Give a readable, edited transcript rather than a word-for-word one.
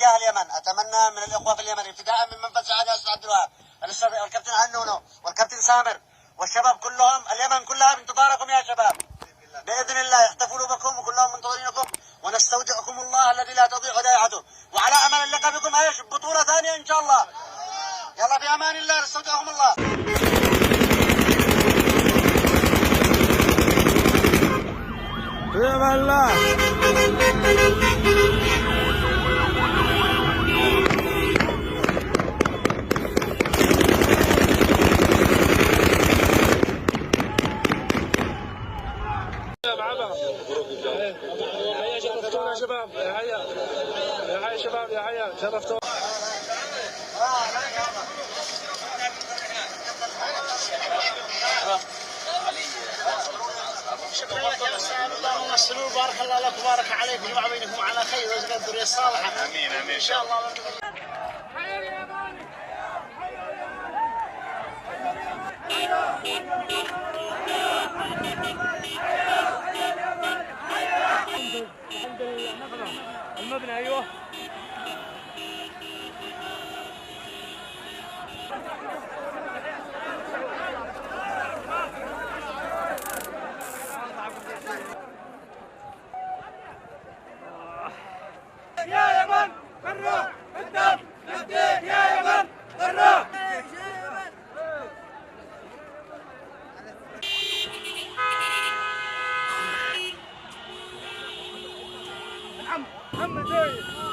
اتجاه اليمن. اتمنى من الاخوه في اليمن ابتداء من منفذ سعاده اسماعيل عبد الوهاب والكابتن هنونو والكابتن سامر والشباب كلهم، اليمن كلها بانتظاركم يا شباب. باذن الله يحتفلوا بكم وكلهم منتظرينكم، ونستودعكم الله الذي لا تضيع ودائعته، وعلى امل اللقاء بكم ايش بطوله ثانيه ان شاء الله. يلا في امان الله، نستودعكم الله. في امان الله. يا شرفتونا يا شباب، يا حيا يا حيا شباب، يا حيا شرفتونا. شكرا لك يا استاذ، اللهم السرور، بارك الله لك وبارك عليك وجمع بينكم على خير ورزق الذريه الصالحه. امين امين ان شاء الله. المبنى ايوه. يا يمن برا قدام يديك، يا يمن برا. محمد